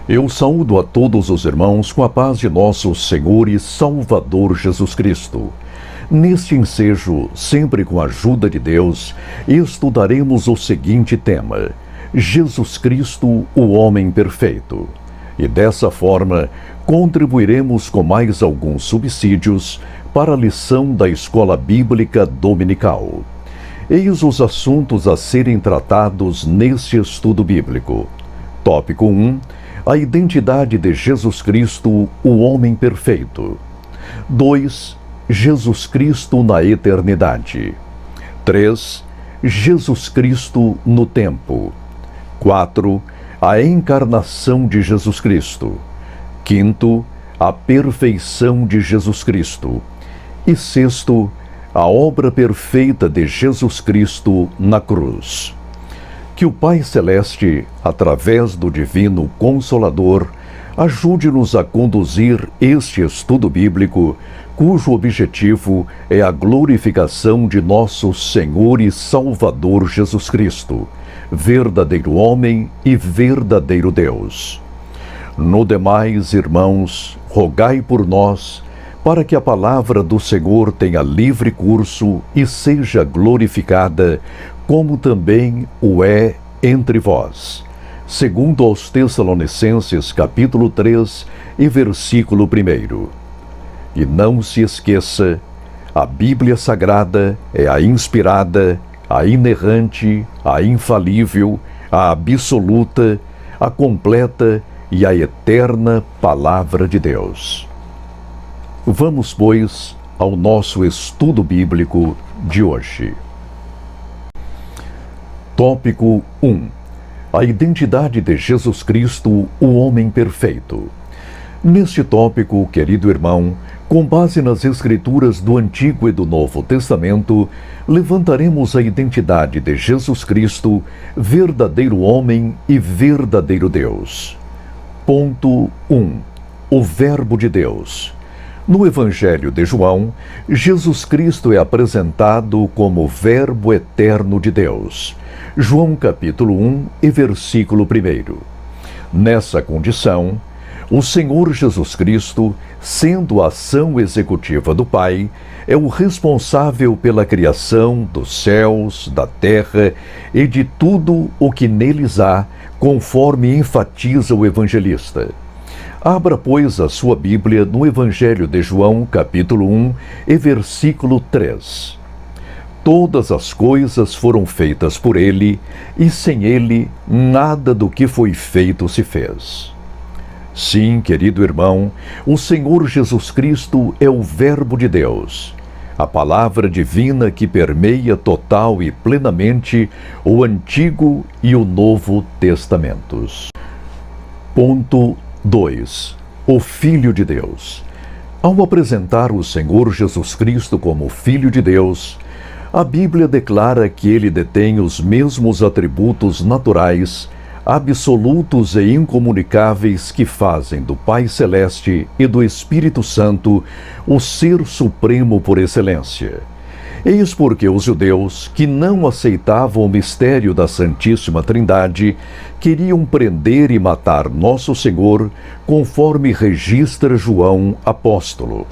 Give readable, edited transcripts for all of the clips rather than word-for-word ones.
Eu saúdo a todos os irmãos com a paz de nosso Senhor e Salvador Jesus Cristo. Neste ensejo, sempre com a ajuda de Deus, estudaremos o seguinte tema: Jesus Cristo, o homem perfeito. E dessa forma, contribuiremos com mais alguns subsídios para a lição da Escola Bíblica Dominical. Eis os assuntos a serem tratados neste estudo bíblico. Tópico 1. A identidade de Jesus Cristo, o homem perfeito. 2. Jesus Cristo na eternidade. 3. Jesus Cristo no tempo. 4. A encarnação de Jesus Cristo. 5. A perfeição de Jesus Cristo. E 6. A obra perfeita de Jesus Cristo na cruz. Que o Pai Celeste, através do Divino Consolador, ajude-nos a conduzir este estudo bíblico, cujo objetivo é a glorificação de nosso Senhor e Salvador Jesus Cristo, verdadeiro homem e verdadeiro Deus. No demais, irmãos, rogai por nós, para que a palavra do Senhor tenha livre curso e seja glorificada, como também o é entre vós. Segundo aos Tessalonicenses, capítulo 3 e versículo 1. E não se esqueça, a Bíblia Sagrada é a inspirada, a inerrante, a infalível, a absoluta, a completa e a eterna Palavra de Deus. Vamos, pois, ao nosso estudo bíblico de hoje. Tópico 1. A identidade de Jesus Cristo, o homem perfeito. Neste tópico, querido irmão, com base nas Escrituras do Antigo e do Novo Testamento, levantaremos a identidade de Jesus Cristo, verdadeiro homem e verdadeiro Deus. Ponto 1. O Verbo de Deus. No Evangelho de João, Jesus Cristo é apresentado como Verbo eterno de Deus. João capítulo 1 e versículo 1. Nessa condição, o Senhor Jesus Cristo, sendo a ação executiva do Pai, é o responsável pela criação dos céus, da terra e de tudo o que neles há, conforme enfatiza o evangelista. Abra, pois, a sua Bíblia no Evangelho de João, capítulo 1 e versículo 3. Todas as coisas foram feitas por ele, e sem ele nada do que foi feito se fez. Sim, querido irmão, o Senhor Jesus Cristo é o Verbo de Deus, a palavra divina que permeia total e plenamente o Antigo e o Novo Testamentos. Ponto 2. O Filho de Deus. Ao apresentar o Senhor Jesus Cristo como Filho de Deus, a Bíblia declara que ele detém os mesmos atributos naturais, absolutos e incomunicáveis que fazem do Pai Celeste e do Espírito Santo o Ser Supremo por excelência. Eis porque os judeus, que não aceitavam o mistério da Santíssima Trindade, queriam prender e matar nosso Senhor, conforme registra João, apóstolo.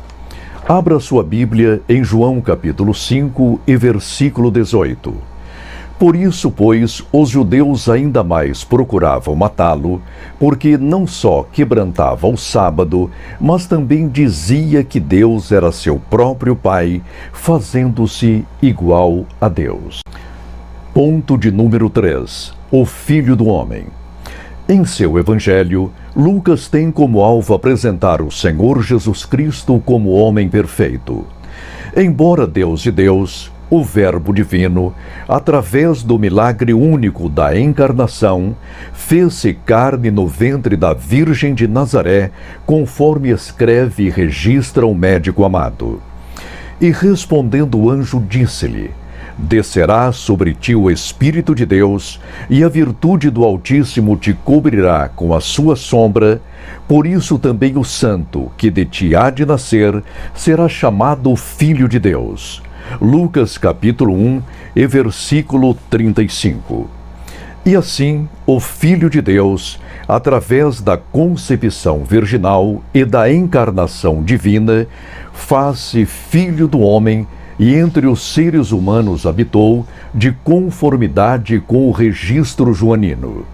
Abra sua Bíblia em João capítulo 5 e versículo 18. Por isso, pois, os judeus ainda mais procuravam matá-lo, porque não só quebrantava o sábado, mas também dizia que Deus era seu próprio Pai, fazendo-se igual a Deus. Ponto de número 3. O Filho do Homem. Em seu Evangelho, Lucas tem como alvo apresentar o Senhor Jesus Cristo como homem perfeito. Embora Deus de Deus, o Verbo divino, através do milagre único da encarnação, fez-se carne no ventre da Virgem de Nazaré, conforme escreve e registra o médico amado. E respondendo o anjo, disse-lhe: Descerá sobre ti o Espírito de Deus, e a virtude do Altíssimo te cobrirá com a sua sombra. Por isso também o Santo, que de ti há de nascer, será chamado Filho de Deus. Lucas capítulo 1 e versículo 35. E assim, o Filho de Deus, através da concepção virginal e da encarnação divina, faz-se Filho do homem e entre os seres humanos habitou, de conformidade com o registro joanino.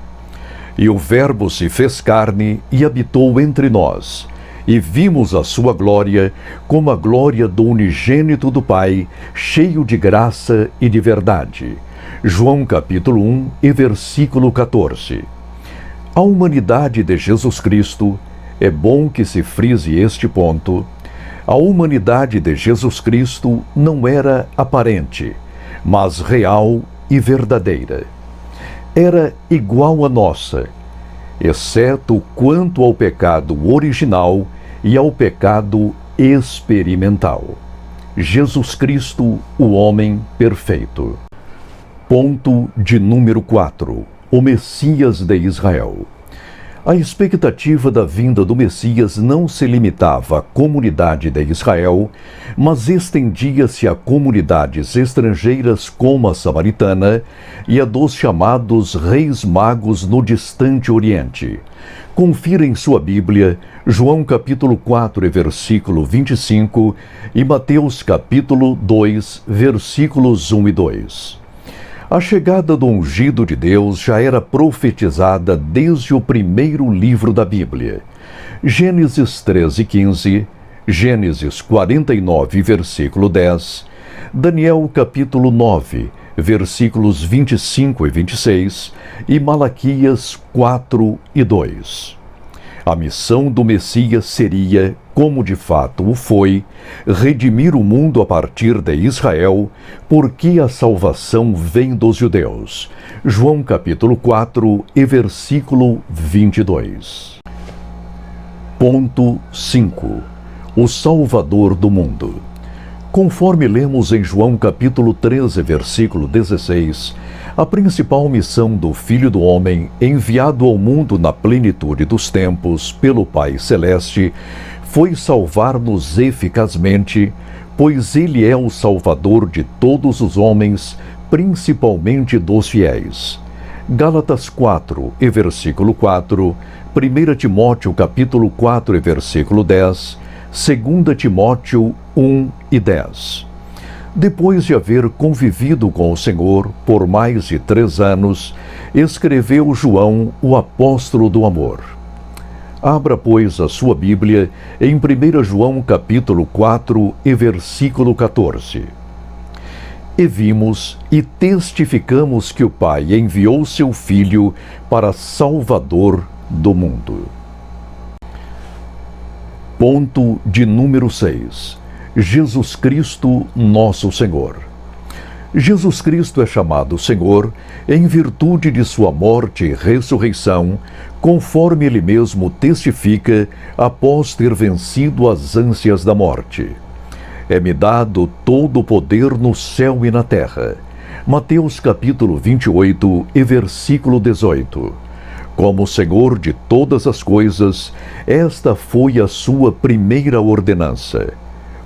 E o Verbo se fez carne e habitou entre nós, e vimos a sua glória como a glória do unigênito do Pai, cheio de graça e de verdade. João capítulo 1 e versículo 14. A humanidade de Jesus Cristo, é bom que se frise este ponto, a humanidade de Jesus Cristo não era aparente, mas real e verdadeira. Era igual à nossa, exceto quanto ao pecado original e ao pecado experimental. Jesus Cristo, o homem perfeito. Ponto de número 4. O Messias de Israel. A expectativa da vinda do Messias não se limitava à comunidade de Israel, mas estendia-se a comunidades estrangeiras como a samaritana e a dos chamados reis magos no distante Oriente. Confira em sua Bíblia João capítulo 4 e versículo 25 e Mateus capítulo 2, versículos 1 e 2. A chegada do ungido de Deus já era profetizada desde o primeiro livro da Bíblia. Gênesis 13:15, Gênesis 49, versículo 10, Daniel capítulo 9, versículos 25 e 26 e Malaquias 4 e 2. A missão do Messias seria, como de fato o foi, redimir o mundo a partir de Israel, porque a salvação vem dos judeus. João capítulo 4 e versículo 22. Ponto 5. O Salvador do mundo. Conforme lemos em João capítulo 13, versículo 16, a principal missão do Filho do Homem, enviado ao mundo na plenitude dos tempos pelo Pai Celeste, foi salvar-nos eficazmente, pois Ele é o Salvador de todos os homens, principalmente dos fiéis. Gálatas 4 e versículo 4, 1 Timóteo capítulo 4 e versículo 10, 2 Timóteo 1 e 10. Depois de haver convivido com o Senhor por mais de 3 anos, escreveu João, o apóstolo do amor. Abra, pois, a sua Bíblia em 1 João capítulo 4 e versículo 14. E vimos e testificamos que o Pai enviou seu Filho para Salvador do mundo. Ponto de número 6. Jesus Cristo, nosso Senhor. Jesus Cristo é chamado Senhor em virtude de sua morte e ressurreição, conforme ele mesmo testifica após ter vencido as ânsias da morte. É-me dado todo o poder no céu e na terra. Mateus capítulo 28 e versículo 18. Como Senhor de todas as coisas, esta foi a sua primeira ordenança.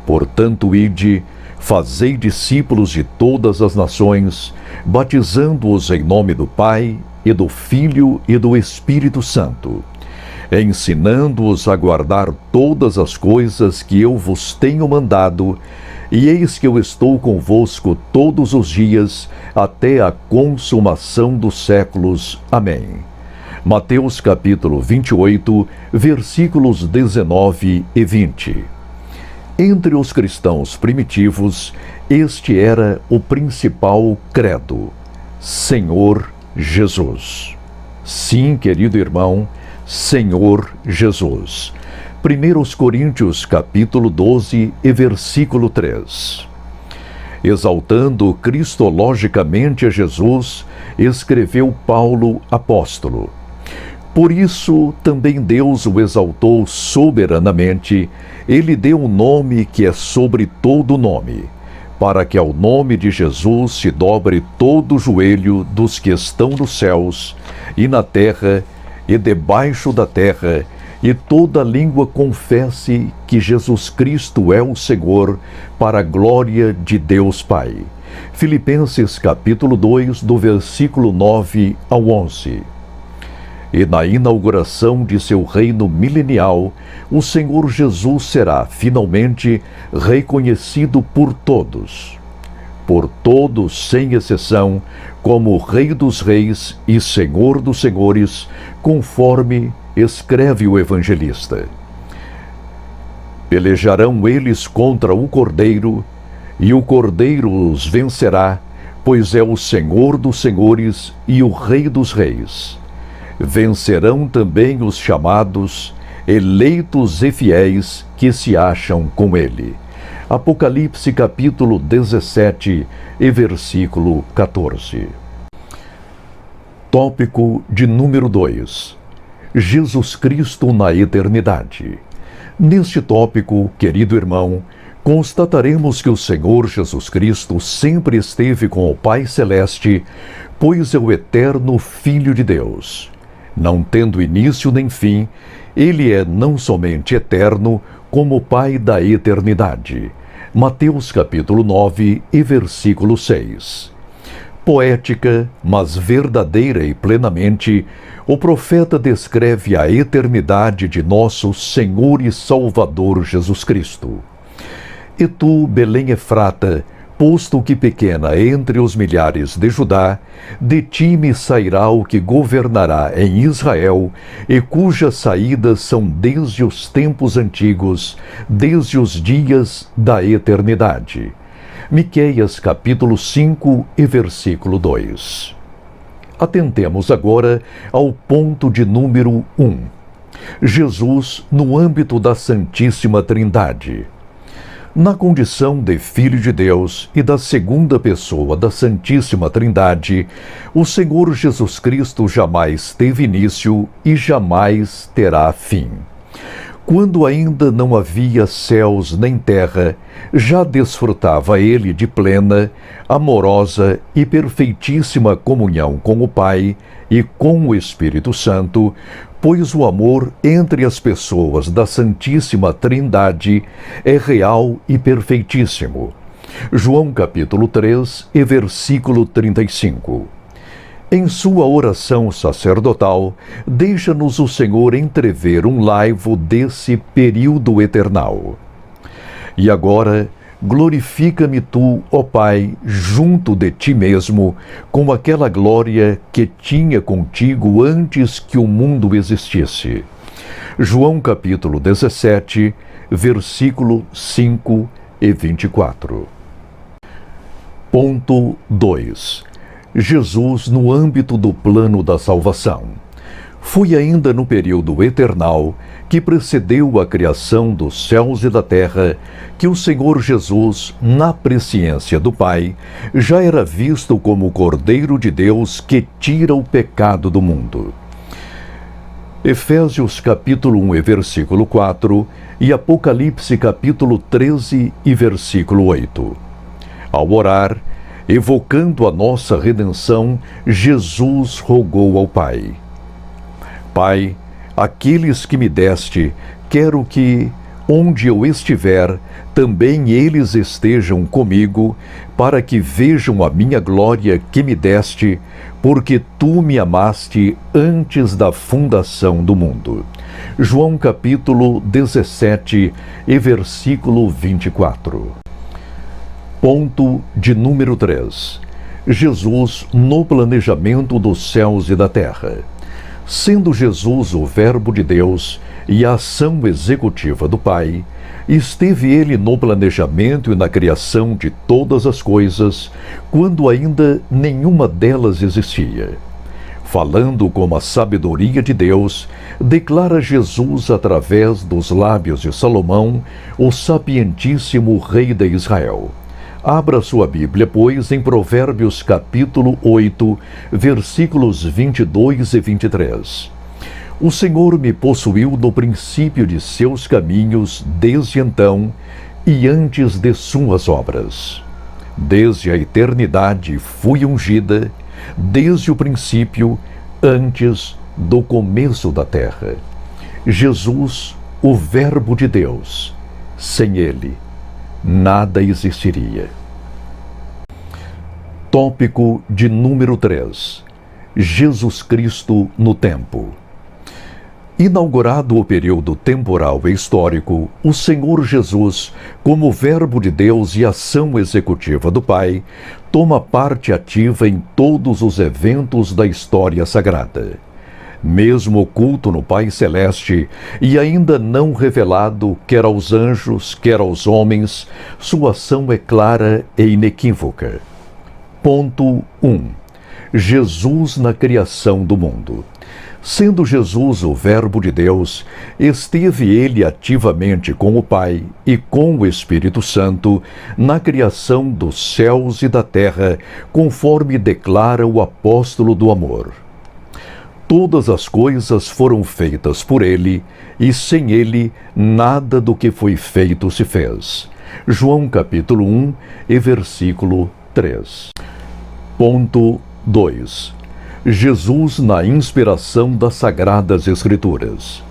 Portanto, ide, fazei discípulos de todas as nações, batizando-os em nome do Pai, e do Filho e do Espírito Santo, ensinando-os a guardar todas as coisas que eu vos tenho mandado, e eis que eu estou convosco todos os dias, até a consumação dos séculos. Amém. Mateus capítulo 28, versículos 19 e 20. Entre os cristãos primitivos, este era o principal credo: Senhor Jesus. Sim, querido irmão, Senhor Jesus. 1 Coríntios capítulo 12 e versículo 3. Exaltando cristologicamente a Jesus, escreveu Paulo, apóstolo: por isso também Deus o exaltou soberanamente, ele deu um nome que é sobre todo nome, para que ao nome de Jesus se dobre todo o joelho dos que estão nos céus, e na terra, e debaixo da terra, e toda língua confesse que Jesus Cristo é o Senhor, para a glória de Deus Pai. Filipenses capítulo 2, do versículo 9 ao 11. E na inauguração de seu reino milenial, o Senhor Jesus será, finalmente, reconhecido por todos sem exceção, como Rei dos Reis e Senhor dos Senhores, conforme escreve o evangelista. Pelejarão eles contra o Cordeiro, e o Cordeiro os vencerá, pois é o Senhor dos Senhores e o Rei dos Reis. Vencerão também os chamados, eleitos e fiéis que se acham com ele. Apocalipse capítulo 17 e versículo 14. Tópico de número 2. Jesus Cristo na eternidade. Neste tópico, querido irmão, constataremos que o Senhor Jesus Cristo sempre esteve com o Pai Celeste, pois é o eterno Filho de Deus. Não tendo início nem fim, ele é não somente eterno, como Pai da eternidade. Mateus capítulo 9 e versículo 6. Poética, mas verdadeira e plenamente, o profeta descreve a eternidade de nosso Senhor e Salvador Jesus Cristo. E tu, Belém Efrata, posto que pequena entre os milhares de Judá, de ti me sairá o que governará em Israel, e cujas saídas são desde os tempos antigos, desde os dias da eternidade. Miqueias capítulo 5 e versículo 2. Atentemos agora ao ponto de número 1. Jesus no âmbito da Santíssima Trindade. Na condição de Filho de Deus e da segunda pessoa da Santíssima Trindade, o Senhor Jesus Cristo jamais teve início e jamais terá fim. Quando ainda não havia céus nem terra, já desfrutava ele de plena, amorosa e perfeitíssima comunhão com o Pai e com o Espírito Santo, pois o amor entre as pessoas da Santíssima Trindade é real e perfeitíssimo. João capítulo 3 e versículo 35. Em sua oração sacerdotal, deixa-nos o Senhor entrever um laivo desse período eternal. E agora, glorifica-me tu, ó Pai, junto de ti mesmo, com aquela glória que tinha contigo antes que o mundo existisse. João capítulo 17, versículo 5 e 24. Ponto 2. Jesus no âmbito do plano da salvação. Foi ainda no período eternal, que precedeu a criação dos céus e da terra, que o Senhor Jesus, na presciência do Pai, já era visto como o Cordeiro de Deus que tira o pecado do mundo. Efésios capítulo 1 e versículo 4 e Apocalipse capítulo 13 e versículo 8. Ao orar, evocando a nossa redenção, Jesus rogou ao Pai: Pai, aqueles que me deste, quero que, onde eu estiver, também eles estejam comigo, para que vejam a minha glória que me deste, porque tu me amaste antes da fundação do mundo. João capítulo 17 e versículo 24. Ponto de número 3. Jesus no planejamento dos céus e da terra. Sendo Jesus o Verbo de Deus e a ação executiva do Pai, esteve ele no planejamento e na criação de todas as coisas, quando ainda nenhuma delas existia. Falando com a sabedoria de Deus, declara Jesus através dos lábios de Salomão, o sapientíssimo Rei de Israel. Abra sua Bíblia, pois, em Provérbios capítulo 8, versículos 22 e 23. O Senhor me possuiu no princípio de seus caminhos, desde então, e antes de suas obras. Desde a eternidade fui ungida, desde o princípio, antes do começo da terra. Jesus, o Verbo de Deus. Sem ele, nada existiria. Tópico de número 3. Jesus Cristo no tempo. Inaugurado o período temporal e histórico, o Senhor Jesus, como Verbo de Deus e ação executiva do Pai, toma parte ativa em todos os eventos da história sagrada. Mesmo oculto no Pai Celeste e ainda não revelado quer aos anjos, quer aos homens, sua ação é clara e inequívoca. Ponto 1. Jesus na criação do mundo. Sendo Jesus o Verbo de Deus, esteve ele ativamente com o Pai e com o Espírito Santo na criação dos céus e da terra, conforme declara o apóstolo do amor. Todas as coisas foram feitas por ele, e sem ele nada do que foi feito se fez. João capítulo 1 e versículo 3. Ponto 2. Jesus na inspiração das Sagradas Escrituras.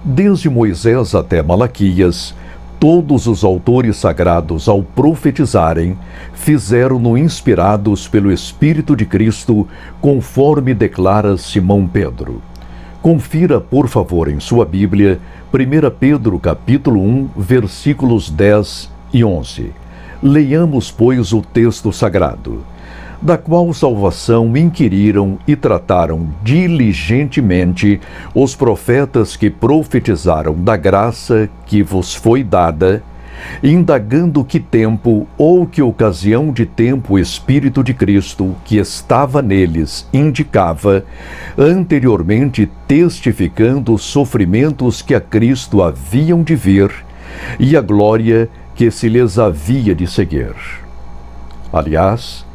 Desde Moisés até Malaquias, todos os autores sagrados, ao profetizarem, fizeram-no inspirados pelo Espírito de Cristo, conforme declara Simão Pedro. Confira, por favor, em sua Bíblia, 1 Pedro capítulo 1, versículos 10 e 11. Leiamos, pois, o texto sagrado. Da qual salvação inquiriram e trataram diligentemente os profetas que profetizaram da graça que vos foi dada, indagando que tempo ou que ocasião de tempo o Espírito de Cristo, que estava neles, indicava, anteriormente testificando os sofrimentos que a Cristo haviam de vir e a glória que se lhes havia de seguir. Aliás,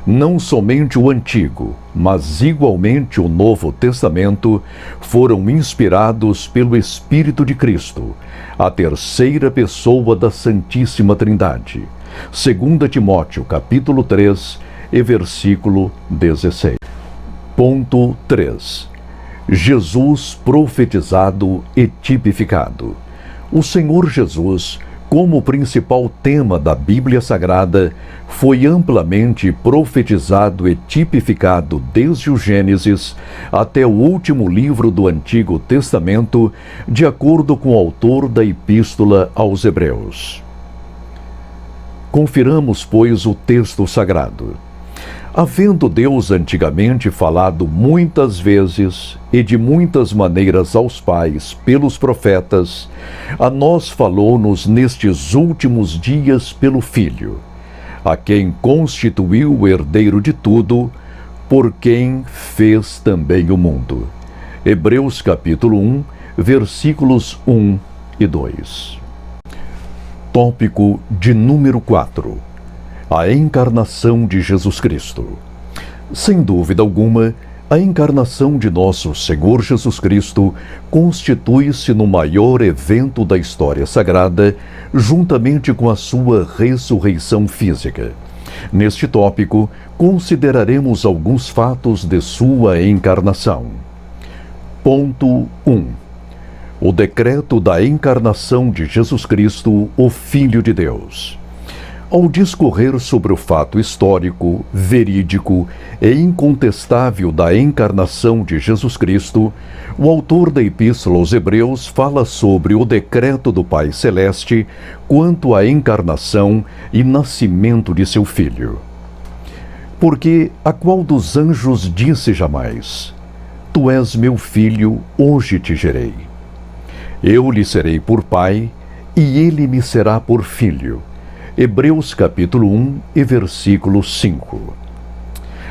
não somente o Antigo, mas igualmente o Novo Testamento foram inspirados pelo Espírito de Cristo, a terceira pessoa da Santíssima Trindade. 2 Timóteo, capítulo 3, e versículo 16. Ponto 3. Jesus profetizado e tipificado. O Senhor Jesus, como principal tema da Bíblia Sagrada, foi amplamente profetizado e tipificado desde o Gênesis até o último livro do Antigo Testamento, de acordo com o autor da Epístola aos Hebreus. Confiramos, pois, o texto sagrado. Havendo Deus antigamente falado muitas vezes e de muitas maneiras aos pais pelos profetas, a nós falou-nos nestes últimos dias pelo Filho, a quem constituiu o herdeiro de tudo, por quem fez também o mundo. Hebreus capítulo 1, versículos 1 e 2. Tópico de número 4. A encarnação de Jesus Cristo. Sem dúvida alguma, a encarnação de nosso Senhor Jesus Cristo constitui-se no maior evento da história sagrada, juntamente com a sua ressurreição física. Neste tópico, consideraremos alguns fatos de sua encarnação. Ponto 1. O decreto da encarnação de Jesus Cristo, o Filho de Deus. Ao discorrer sobre o fato histórico, verídico e incontestável da encarnação de Jesus Cristo, o autor da Epístola aos Hebreus fala sobre o decreto do Pai Celeste quanto à encarnação e nascimento de seu Filho. Porque a qual dos anjos disse jamais: Tu és meu filho, hoje te gerei. Eu lhe serei por pai, e ele me será por filho. Hebreus capítulo 1 e versículo 5.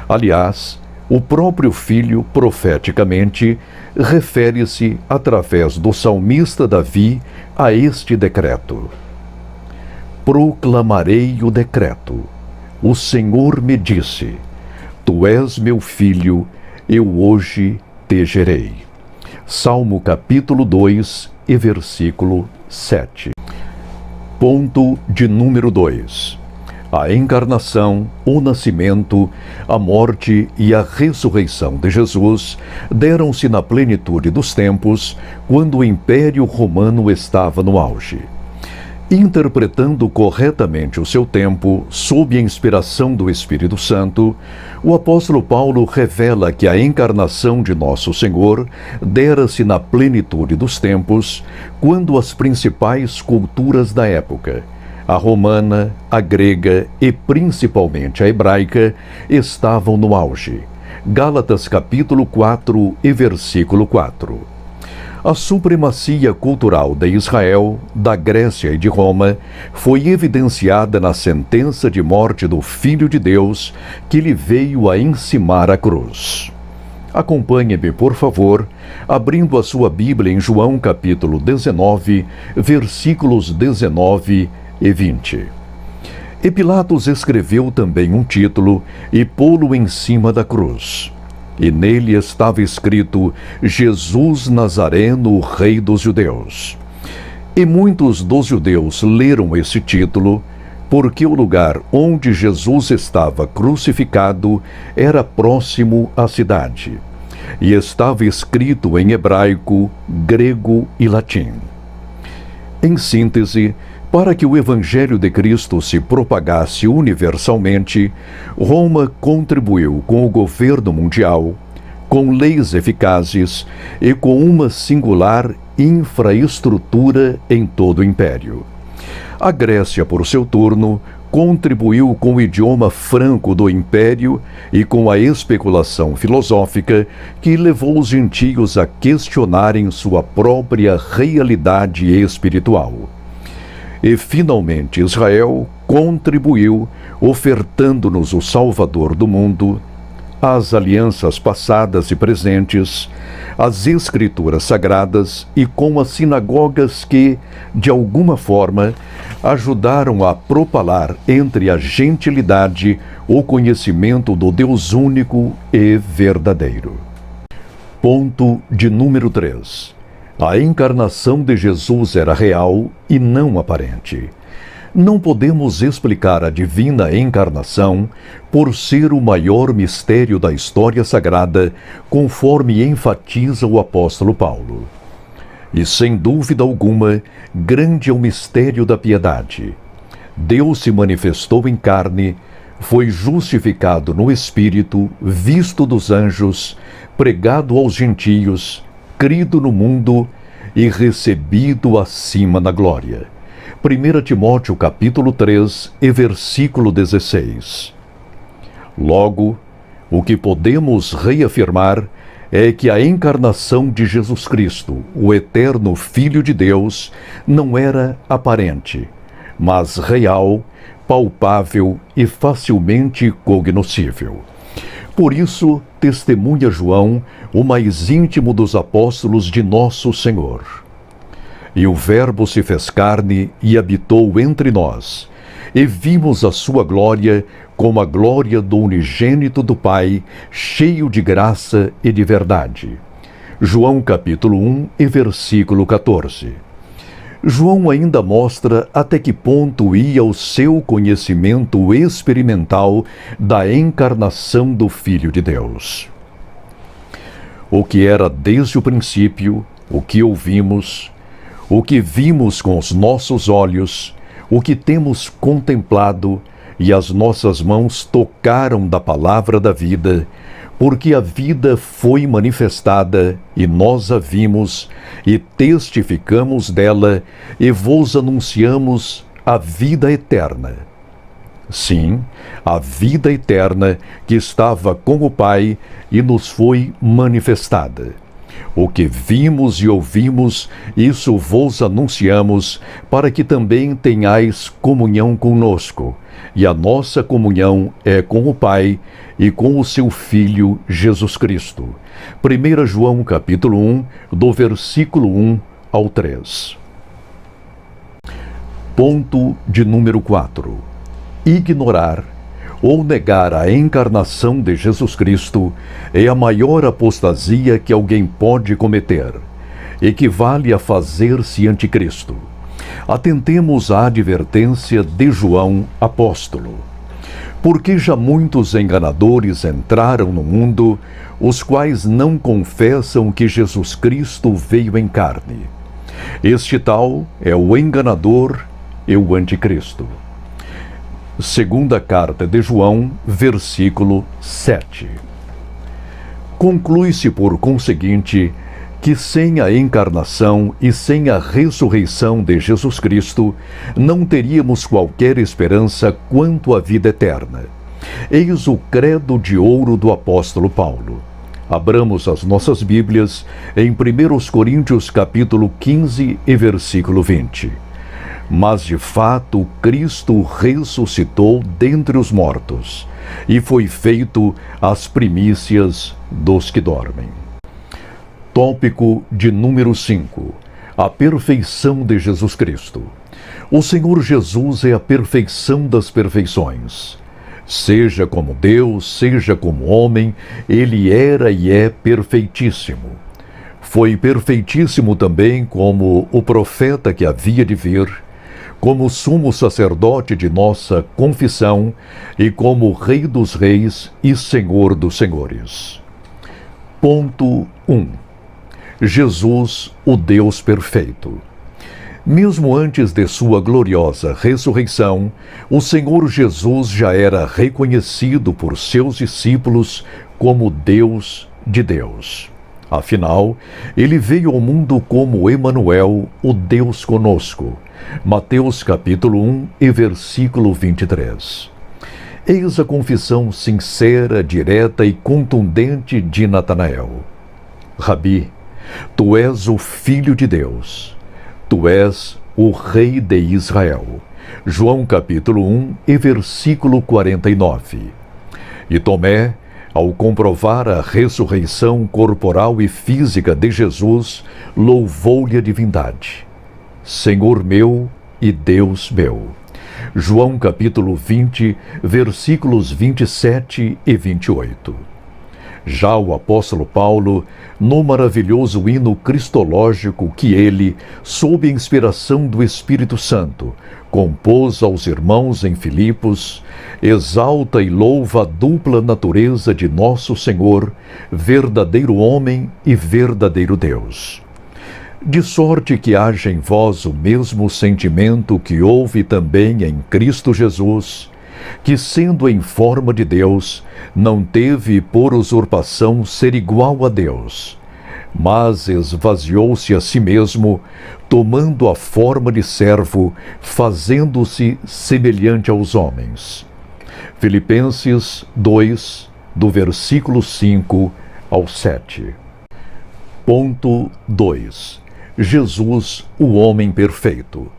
Aliás, o próprio Filho, profeticamente, refere-se, através do salmista Davi, a este decreto. Proclamarei o decreto. O Senhor me disse: Tu és meu filho, eu hoje te gerei. Salmo capítulo 2 e versículo 7. Ponto de número 2. A encarnação, o nascimento, a morte e a ressurreição de Jesus deram-se na plenitude dos tempos, quando o Império Romano estava no auge. Interpretando corretamente o seu tempo, sob a inspiração do Espírito Santo, o apóstolo Paulo revela que a encarnação de Nosso Senhor dera-se na plenitude dos tempos, quando as principais culturas da época, a romana, a grega e principalmente a hebraica, estavam no auge. Gálatas capítulo 4 e versículo 4. A supremacia cultural de Israel, da Grécia e de Roma foi evidenciada na sentença de morte do Filho de Deus que lhe veio a encimar a cruz. Acompanhe-me, por favor, abrindo a sua Bíblia em João capítulo 19, versículos 19 e 20. E Pilatos escreveu também um título e pô-lo em cima da cruz. E nele estava escrito: Jesus Nazareno, Rei dos Judeus. E muitos dos judeus leram esse título, porque o lugar onde Jesus estava crucificado era próximo à cidade, e estava escrito em hebraico, grego e latim. Em síntese, para que o Evangelho de Cristo se propagasse universalmente, Roma contribuiu com o governo mundial, com leis eficazes e com uma singular infraestrutura em todo o império. A Grécia, por seu turno, contribuiu com o idioma franco do império e com a especulação filosófica que levou os gentios a questionarem sua própria realidade espiritual. E, finalmente, Israel contribuiu, ofertando-nos o Salvador do mundo, as alianças passadas e presentes, as Escrituras Sagradas e com as sinagogas que, de alguma forma, ajudaram a propalar entre a gentilidade o conhecimento do Deus único e verdadeiro. Ponto de número 3. A encarnação de Jesus era real e não aparente. Não podemos explicar a divina encarnação por ser o maior mistério da história sagrada, conforme enfatiza o apóstolo Paulo. E, sem dúvida alguma, grande é o mistério da piedade. Deus se manifestou em carne, foi justificado no Espírito, visto dos anjos, pregado aos gentios, crido no mundo e recebido acima na glória. 1 Timóteo capítulo 3 e versículo 16. Logo, o que podemos reafirmar é que a encarnação de Jesus Cristo, o eterno Filho de Deus, não era aparente, mas real, palpável e facilmente cognoscível. Por isso, testemunha João, o mais íntimo dos apóstolos de Nosso Senhor. E o Verbo se fez carne e habitou entre nós, e vimos a sua glória como a glória do unigênito do Pai, cheio de graça e de verdade. João capítulo 1 e versículo 14. João ainda mostra até que ponto ia o seu conhecimento experimental da encarnação do Filho de Deus. O que era desde o princípio, o que ouvimos, o que vimos com os nossos olhos, o que temos contemplado e as nossas mãos tocaram da palavra da vida, porque a vida foi manifestada e nós a vimos e testificamos dela e vos anunciamos a vida eterna. Sim, a vida eterna que estava com o Pai e nos foi manifestada. O que vimos e ouvimos, isso vos anunciamos, para que também tenhais comunhão conosco. E a nossa comunhão é com o Pai e com o seu Filho Jesus Cristo. 1 João capítulo 1, do versículo 1 ao 3. Ponto de número 4. Ignorar ou negar a encarnação de Jesus Cristo é a maior apostasia que alguém pode cometer. Equivale a fazer-se anticristo. Atentemos à advertência de João, apóstolo. Porque já muitos enganadores entraram no mundo, os quais não confessam que Jesus Cristo veio em carne. Este tal é o enganador e o Anticristo. Segunda carta de João, versículo 7. Conclui-se, por conseguinte, que sem a encarnação e sem a ressurreição de Jesus Cristo, não teríamos qualquer esperança quanto à vida eterna. Eis o credo de ouro do apóstolo Paulo. Abramos as nossas Bíblias em 1 Coríntios capítulo 15 e versículo 20. Mas de fato Cristo ressuscitou dentre os mortos, e foi feito as primícias dos que dormem. Tópico de número 5. A perfeição de Jesus Cristo. O Senhor Jesus é a perfeição das perfeições. Seja como Deus, seja como homem, ele era e é perfeitíssimo. Foi perfeitíssimo também como o profeta que havia de vir, como sumo sacerdote de nossa confissão e como Rei dos Reis e Senhor dos Senhores. Ponto 1. Jesus, o Deus perfeito. Mesmo antes de sua gloriosa ressurreição, o Senhor Jesus já era reconhecido por seus discípulos como Deus de Deus. Afinal, ele veio ao mundo como Emanuel, o Deus conosco. Mateus capítulo 1 e versículo 23. Eis a confissão sincera, direta e contundente de Natanael. Rabi, tu és o Filho de Deus. Tu és o Rei de Israel. João capítulo 1 e versículo 49. E Tomé, ao comprovar a ressurreição corporal e física de Jesus, louvou-lhe a divindade. Senhor meu e Deus meu. João capítulo 20, versículos 27 e 28. Já o apóstolo Paulo, no maravilhoso hino cristológico que ele, sob inspiração do Espírito Santo, compôs aos irmãos em Filipos, exalta e louva a dupla natureza de nosso Senhor, verdadeiro homem e verdadeiro Deus. De sorte que haja em vós o mesmo sentimento que houve também em Cristo Jesus, que, sendo em forma de Deus, não teve por usurpação ser igual a Deus, mas esvaziou-se a si mesmo, tomando a forma de servo, fazendo-se semelhante aos homens. Filipenses 2, do versículo 5 ao 7. Ponto 2. Jesus, o homem perfeito.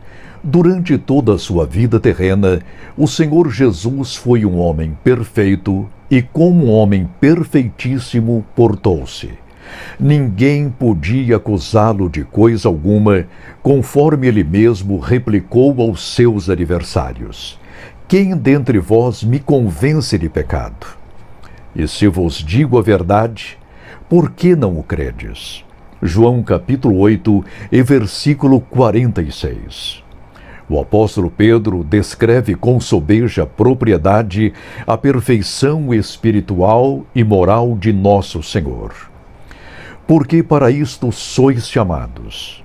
Durante toda a sua vida terrena, o Senhor Jesus foi um homem perfeito e, como um homem perfeitíssimo, portou-se. Ninguém podia acusá-lo de coisa alguma, conforme ele mesmo replicou aos seus adversários: quem dentre vós me convence de pecado? E se vos digo a verdade, por que não o credes? João capítulo 8 e versículo 46. O apóstolo Pedro descreve com sobeja propriedade a perfeição espiritual e moral de nosso Senhor. Porque para isto sois chamados.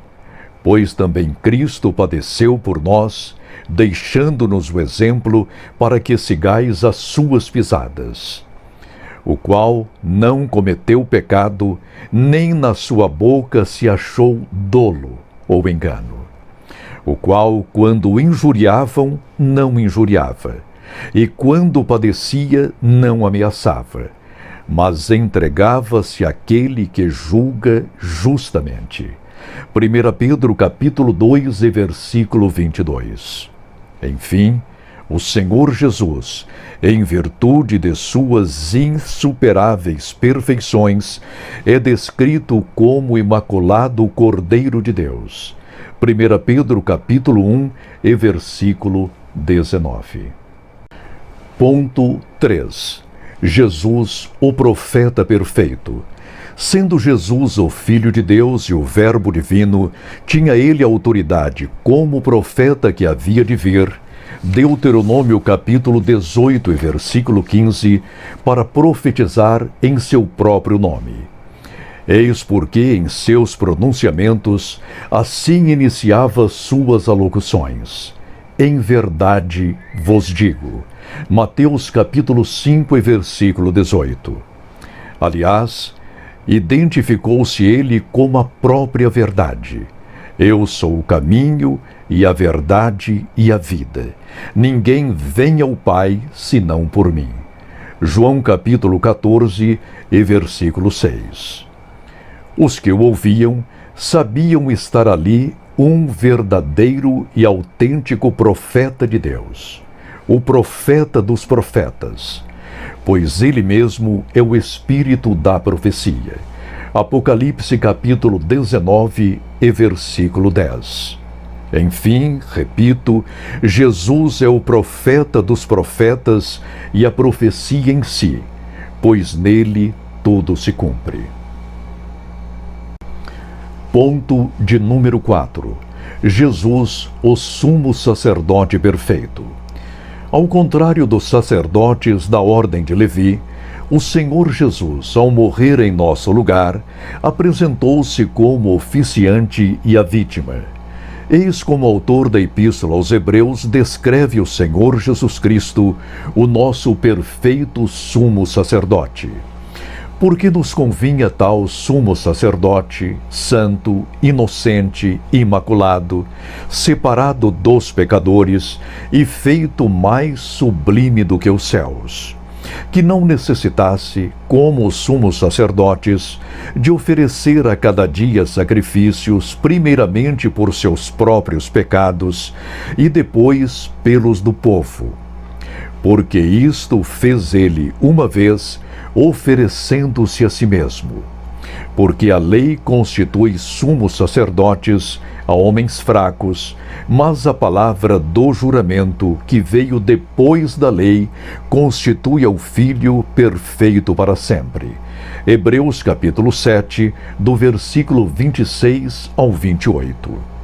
Pois também Cristo padeceu por nós, deixando-nos o exemplo para que sigais as suas pisadas. O qual não cometeu pecado, nem na sua boca se achou dolo ou engano. O qual, quando injuriavam, não injuriava, e quando padecia, não ameaçava, mas entregava-se àquele que julga justamente. 1 Pedro capítulo 2 e versículo 22. Enfim, o Senhor Jesus, em virtude de suas insuperáveis perfeições, é descrito como o imaculado Cordeiro de Deus. 1 Pedro capítulo 1 e versículo 19. Ponto 3. Jesus, o profeta perfeito. Sendo Jesus o Filho de Deus e o Verbo divino, tinha ele autoridade como profeta que havia de vir, Deuteronômio capítulo 18 e versículo 15, para profetizar em seu próprio nome. Eis porque em seus pronunciamentos assim iniciava suas alocuções. em verdade vos digo. Mateus capítulo 5 e versículo 18. Aliás, identificou-se ele como a própria verdade. Eu sou o caminho e a verdade e a vida. Ninguém vem ao Pai senão por mim. João capítulo 14 e versículo 6. Os que o ouviam sabiam estar ali um verdadeiro e autêntico profeta de Deus, o profeta dos profetas, pois ele mesmo é o espírito da profecia. Apocalipse capítulo 19 e versículo 10. Enfim, repito, Jesus é o profeta dos profetas e a profecia em si, pois nele tudo se cumpre. Ponto de número 4. Jesus, o sumo sacerdote perfeito. Ao contrário dos sacerdotes da ordem de Levi, o Senhor Jesus, ao morrer em nosso lugar, apresentou-se como oficiante e a vítima. Eis como o autor da Epístola aos Hebreus descreve o Senhor Jesus Cristo, o nosso perfeito sumo sacerdote. Porque nos convinha tal sumo sacerdote, santo, inocente, imaculado, separado dos pecadores e feito mais sublime do que os céus, que não necessitasse, como os sumos sacerdotes, de oferecer a cada dia sacrifícios, primeiramente por seus próprios pecados e depois pelos do povo. Porque isto fez ele uma vez, oferecendo-se a si mesmo. Porque a lei constitui sumos sacerdotes a homens fracos, mas a palavra do juramento, que veio depois da lei, constitui ao Filho perfeito para sempre. Hebreus capítulo 7, do versículo 26 ao 28.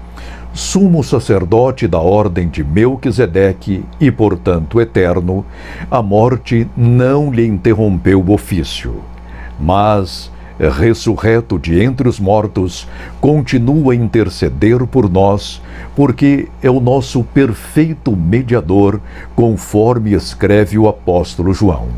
Sumo sacerdote da ordem de Melquisedeque e, portanto, eterno, a morte não lhe interrompeu o ofício. Mas, ressurreto de entre os mortos, continua a interceder por nós, porque é o nosso perfeito mediador, conforme escreve o apóstolo João.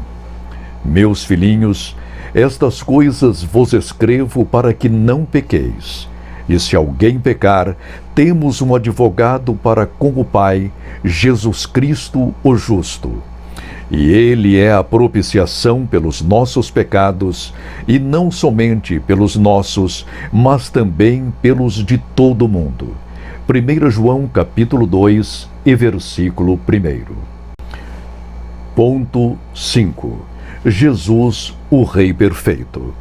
Meus filhinhos, estas coisas vos escrevo para que não pequeis. E se alguém pecar, temos um advogado para com o Pai, Jesus Cristo o justo. E ele é a propiciação pelos nossos pecados, e não somente pelos nossos, mas também pelos de todo o mundo. 1 João capítulo 2 e versículo 1. Ponto 5. Jesus, o Rei perfeito.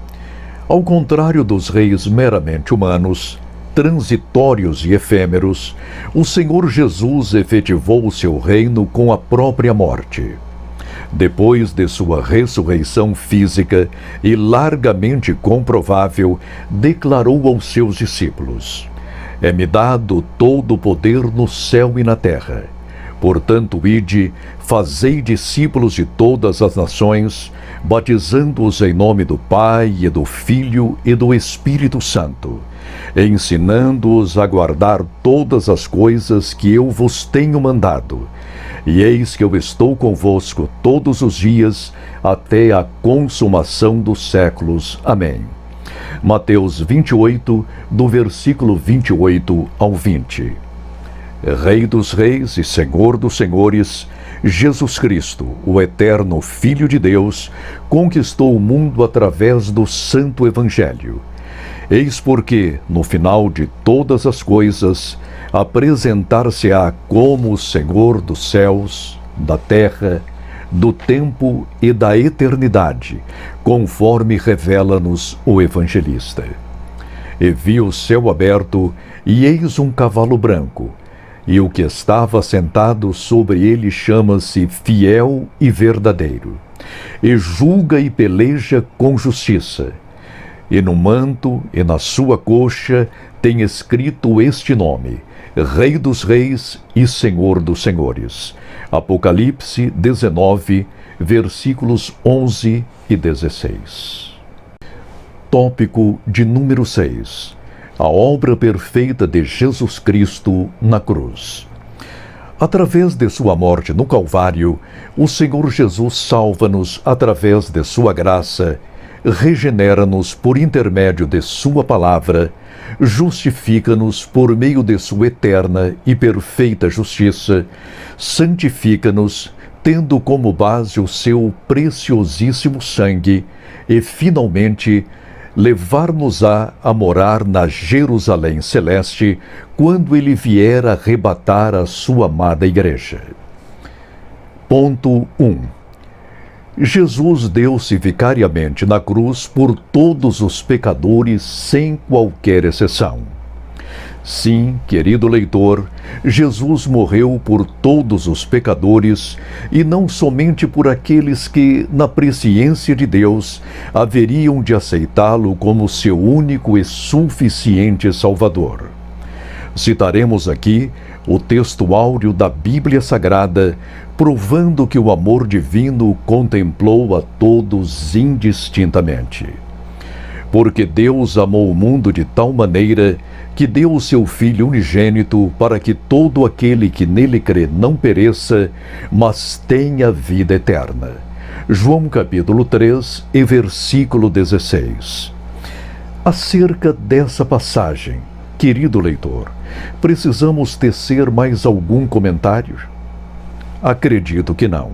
Ao contrário dos reis meramente humanos, transitórios e efêmeros, o Senhor Jesus efetivou o seu reino com a própria morte. Depois de sua ressurreição física e largamente comprovável, declarou aos seus discípulos: É-me dado todo o poder no céu e na terra. Portanto, ide, fazei discípulos de todas as nações, batizando-os em nome do Pai e do Filho e do Espírito Santo, ensinando-os a guardar todas as coisas que eu vos tenho mandado. E eis que eu estou convosco todos os dias, até a consumação dos séculos. Amém. Mateus 28, do versículo 28 ao 20. Rei dos reis e Senhor dos senhores, Jesus Cristo, o eterno Filho de Deus, conquistou o mundo através do Santo Evangelho. Eis porque, no final de todas as coisas, apresentar-se-á como o Senhor dos céus, da terra, do tempo e da eternidade, conforme revela-nos o evangelista. E vi o céu aberto, e eis um cavalo branco, e o que estava sentado sobre ele chama-se Fiel e Verdadeiro, e julga e peleja com justiça. E no manto e na sua coxa tem escrito este nome: Rei dos Reis e Senhor dos Senhores. Apocalipse 19, versículos 11 e 16. Tópico de número 6. A obra perfeita de Jesus Cristo na cruz. Através de sua morte no Calvário, o Senhor Jesus salva-nos através de sua graça, regenera-nos por intermédio de sua palavra, justifica-nos por meio de sua eterna e perfeita justiça, santifica-nos, tendo como base o seu preciosíssimo sangue, e, finalmente, levar-nos-á a morar na Jerusalém celeste, quando ele vier arrebatar a sua amada igreja. Ponto 1. Jesus deu-se vicariamente na cruz por todos os pecadores, sem qualquer exceção. Sim, querido leitor, Jesus morreu por todos os pecadores, e não somente por aqueles que, na presciência de Deus, haveriam de aceitá-lo como seu único e suficiente Salvador. Citaremos aqui o texto áureo da Bíblia Sagrada, provando que o amor divino contemplou a todos indistintamente. Porque Deus amou o mundo de tal maneira que deu o seu Filho unigênito, para que todo aquele que nele crê não pereça, mas tenha vida eterna. João capítulo 3 e versículo 16. Acerca dessa passagem, querido leitor, precisamos tecer mais algum comentário? Acredito que não.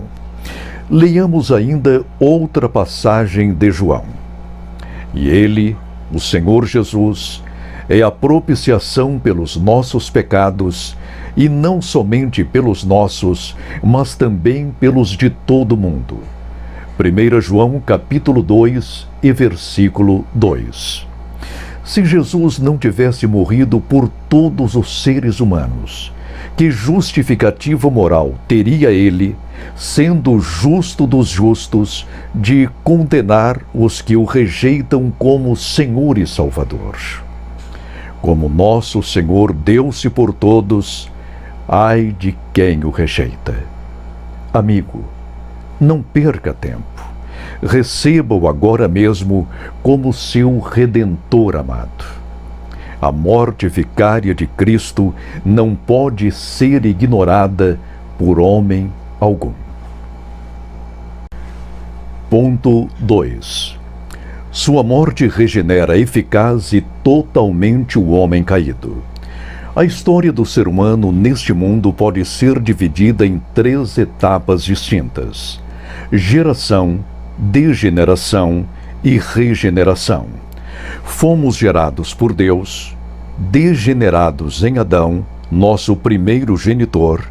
Leiamos ainda outra passagem de João. E ele, o Senhor Jesus, é a propiciação pelos nossos pecados, e não somente pelos nossos, mas também pelos de todo mundo. 1 João capítulo 2 e versículo 2. Se Jesus não tivesse morrido por todos os seres humanos, que justificativa moral teria ele, sendo o justo dos justos, de condenar os que o rejeitam como Senhor e Salvador? Como nosso Senhor deu-se por todos, ai de quem o rejeita. Amigo, não perca tempo. Receba-o agora mesmo como seu Redentor amado. A morte vicária de Cristo não pode ser ignorada por homem algum. Ponto 2. Sua morte regenera eficaz e totalmente o homem caído. A história do ser humano neste mundo pode ser dividida em 3 etapas distintas: geração, degeneração e regeneração. Fomos gerados por Deus, degenerados em Adão, nosso primeiro genitor,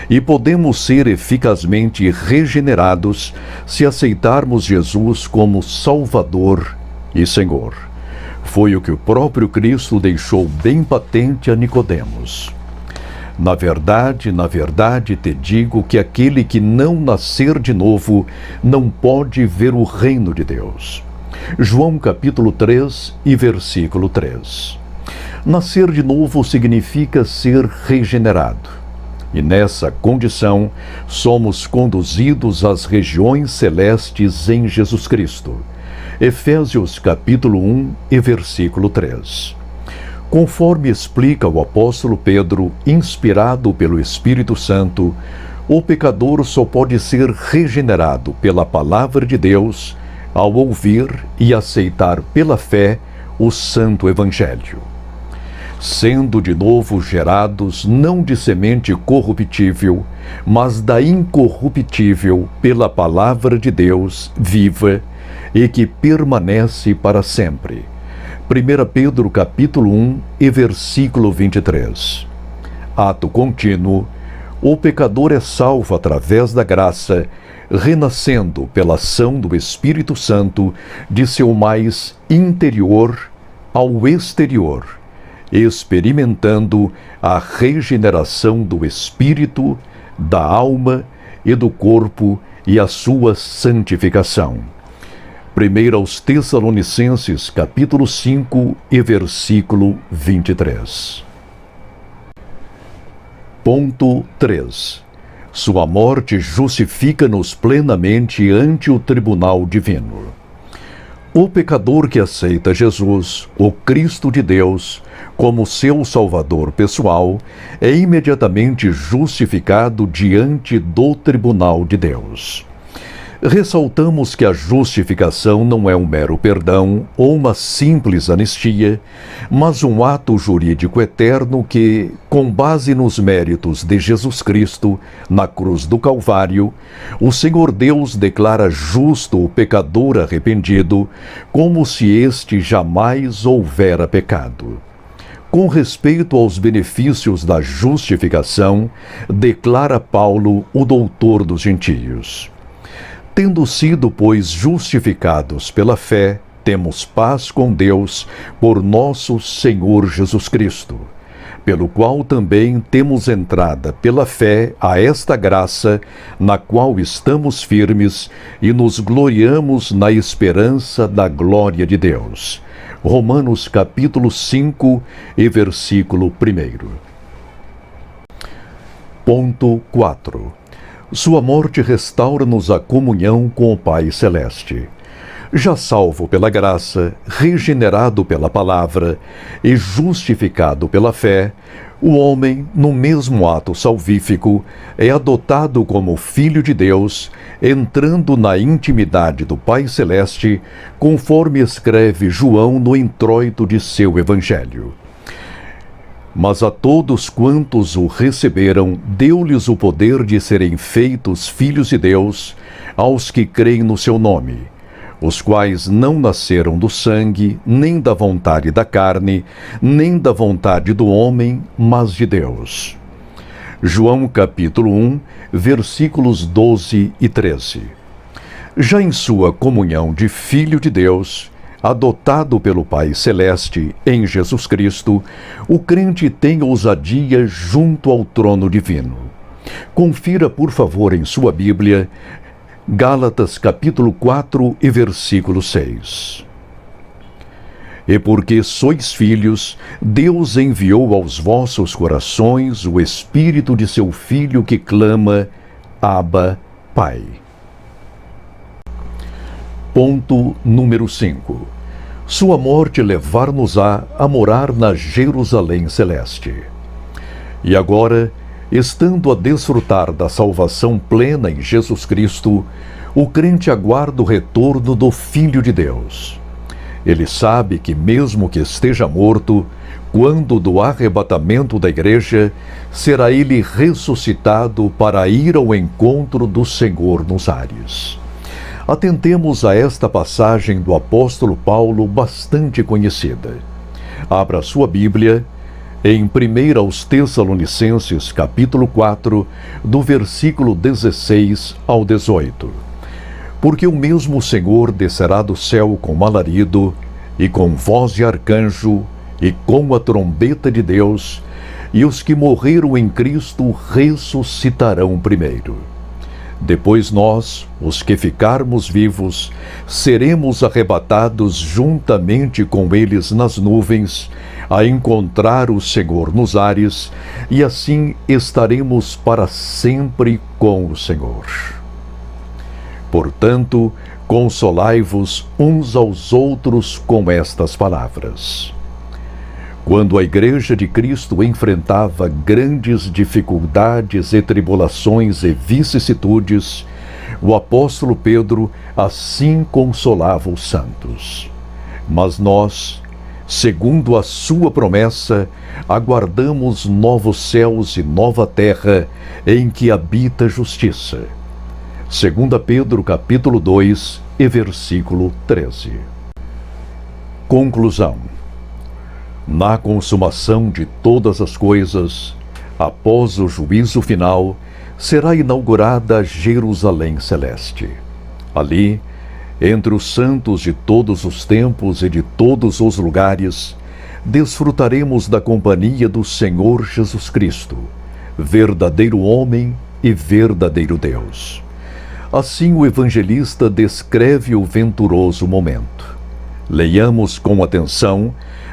e podemos ser eficazmente regenerados se aceitarmos Jesus como Salvador e Senhor. Foi o que o próprio Cristo deixou bem patente a Nicodemos. Na verdade, te digo que aquele que não nascer de novo não pode ver o reino de Deus. João capítulo 3 e versículo 3. Nascer de novo significa ser regenerado. E nessa condição, somos conduzidos às regiões celestes em Jesus Cristo. Efésios capítulo 1 e versículo 3. Conforme explica o apóstolo Pedro, inspirado pelo Espírito Santo, o pecador só pode ser regenerado pela palavra de Deus ao ouvir e aceitar pela fé o Santo Evangelho. Sendo de novo gerados não de semente corruptível, mas da incorruptível pela palavra de Deus viva e que permanece para sempre. 1 Pedro capítulo 1 e versículo 23. Ato contínuo, o pecador é salvo através da graça, renascendo pela ação do Espírito Santo de seu mais interior ao exterior, experimentando a regeneração do espírito, da alma e do corpo e a sua santificação. 1 aos Tessalonicenses, capítulo 5 e versículo 23. Ponto 3. Sua morte justifica-nos plenamente ante o tribunal divino. O pecador que aceita Jesus, o Cristo de Deus, como seu Salvador pessoal, é imediatamente justificado diante do tribunal de Deus. Ressaltamos que a justificação não é um mero perdão ou uma simples anistia, mas um ato jurídico eterno que, com base nos méritos de Jesus Cristo na cruz do Calvário, o Senhor Deus declara justo o pecador arrependido, como se este jamais houvera pecado. Com respeito aos benefícios da justificação, declara Paulo, o doutor dos gentios: tendo sido, pois, justificados pela fé, temos paz com Deus por nosso Senhor Jesus Cristo, pelo qual também temos entrada pela fé a esta graça, na qual estamos firmes e nos gloriamos na esperança da glória de Deus. Romanos capítulo 5 e versículo 1. Ponto 4. Sua morte restaura-nos a comunhão com o Pai Celeste. Já salvo pela graça, regenerado pela palavra e justificado pela fé, o homem, no mesmo ato salvífico, é adotado como filho de Deus, entrando na intimidade do Pai Celeste, conforme escreve João no introito de seu Evangelho. Mas a todos quantos o receberam, deu-lhes o poder de serem feitos filhos de Deus, aos que creem no seu nome, os quais não nasceram do sangue, nem da vontade da carne, nem da vontade do homem, mas de Deus. João capítulo 1, versículos 12 e 13. Já em sua comunhão de Filho de Deus, adotado pelo Pai Celeste em Jesus Cristo, o crente tem ousadia junto ao trono divino. Confira, por favor, em sua Bíblia, Gálatas capítulo 4 e versículo 6. E porque sois filhos, Deus enviou aos vossos corações o Espírito de seu Filho que clama, Abba, Pai. Ponto número 5. Sua morte levar-nos-á a morar na Jerusalém Celeste. E agora, estando a desfrutar da salvação plena em Jesus Cristo, o crente aguarda o retorno do Filho de Deus. Ele sabe que, mesmo que esteja morto, quando do arrebatamento da igreja, será ele ressuscitado para ir ao encontro do Senhor nos ares. Atentemos a esta passagem do apóstolo Paulo, bastante conhecida. Abra sua Bíblia em 1 aos Tessalonicenses, capítulo 4, do versículo 16 ao 18. Porque o mesmo Senhor descerá do céu com alarido, e com voz de arcanjo, e com a trombeta de Deus, e os que morreram em Cristo ressuscitarão primeiro. Depois nós, os que ficarmos vivos, seremos arrebatados juntamente com eles nas nuvens, a encontrar o Senhor nos ares, e assim estaremos para sempre com o Senhor. Portanto, consolai-vos uns aos outros com estas palavras. Quando a Igreja de Cristo enfrentava grandes dificuldades e tribulações e vicissitudes, o apóstolo Pedro assim consolava os santos. Mas nós, segundo a sua promessa, aguardamos novos céus e nova terra em que habita a justiça. 2 Pedro capítulo 2 e versículo 13. Conclusão. Na consumação de todas as coisas, após o juízo final, será inaugurada a Jerusalém Celeste. Ali, entre os santos de todos os tempos e de todos os lugares, desfrutaremos da companhia do Senhor Jesus Cristo, verdadeiro homem e verdadeiro Deus. Assim o evangelista descreve o venturoso momento. Leiamos com atenção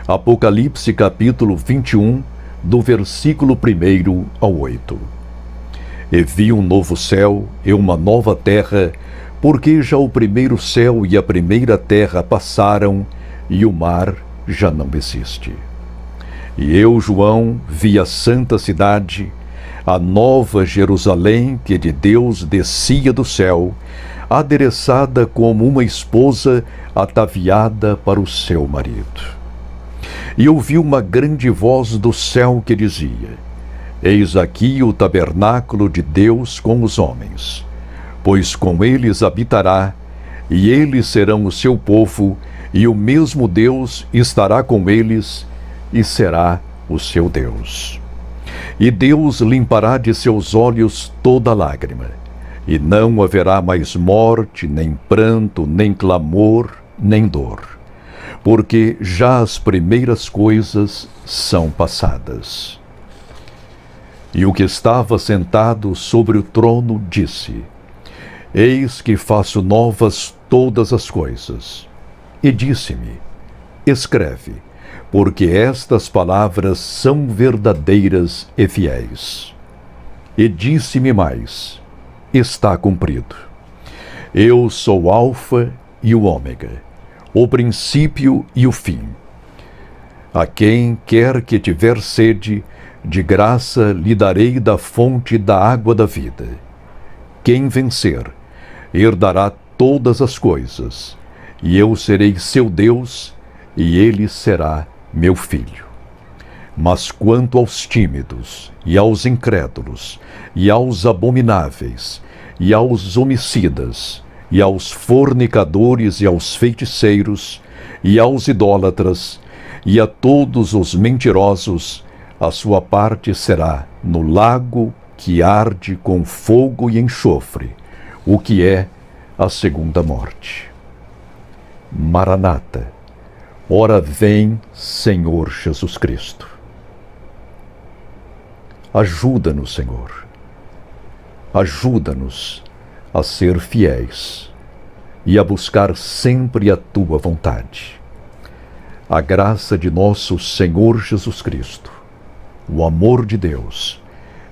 Apocalipse capítulo 21, do versículo 1 ao 8. E vi um novo céu e uma nova terra, porque já o primeiro céu e a primeira terra passaram, e o mar já não existe. E eu, João, vi a santa cidade, a nova Jerusalém, que de Deus descia do céu, adereçada como uma esposa ataviada para o seu marido. E ouvi uma grande voz do céu que dizia: Eis aqui o tabernáculo de Deus com os homens, pois com eles habitará, e eles serão o seu povo, e o mesmo Deus estará com eles, e será o seu Deus. E Deus limpará de seus olhos toda lágrima, e não haverá mais morte, nem pranto, nem clamor, nem dor, porque já as primeiras coisas são passadas. E o que estava sentado sobre o trono disse: Eis que faço novas todas as coisas. E disse-me: Escreve, porque estas palavras são verdadeiras e fiéis. E disse-me mais: Está cumprido. Eu sou o Alfa e o Ômega, o princípio e o fim. A quem quer que tiver sede, de graça lhe darei da fonte da água da vida. Quem vencer, herdará todas as coisas, e eu serei seu Deus, e ele será meu filho. Mas quanto aos tímidos, e aos incrédulos, e aos abomináveis, e aos homicidas, e aos fornicadores, e aos feiticeiros, e aos idólatras, e a todos os mentirosos, a sua parte será no lago que arde com fogo e enxofre, o que é a segunda morte. Maranata, ora vem, Senhor Jesus Cristo. Ajuda-nos, Senhor. Ajuda-nos a ser fiéis e a buscar sempre a Tua vontade. A graça de nosso Senhor Jesus Cristo, o amor de Deus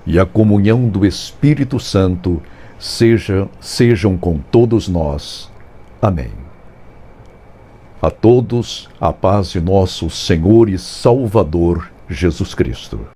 e a comunhão do Espírito Santo sejam com todos nós. Amém. A todos, a paz de nosso Senhor e Salvador Jesus Cristo.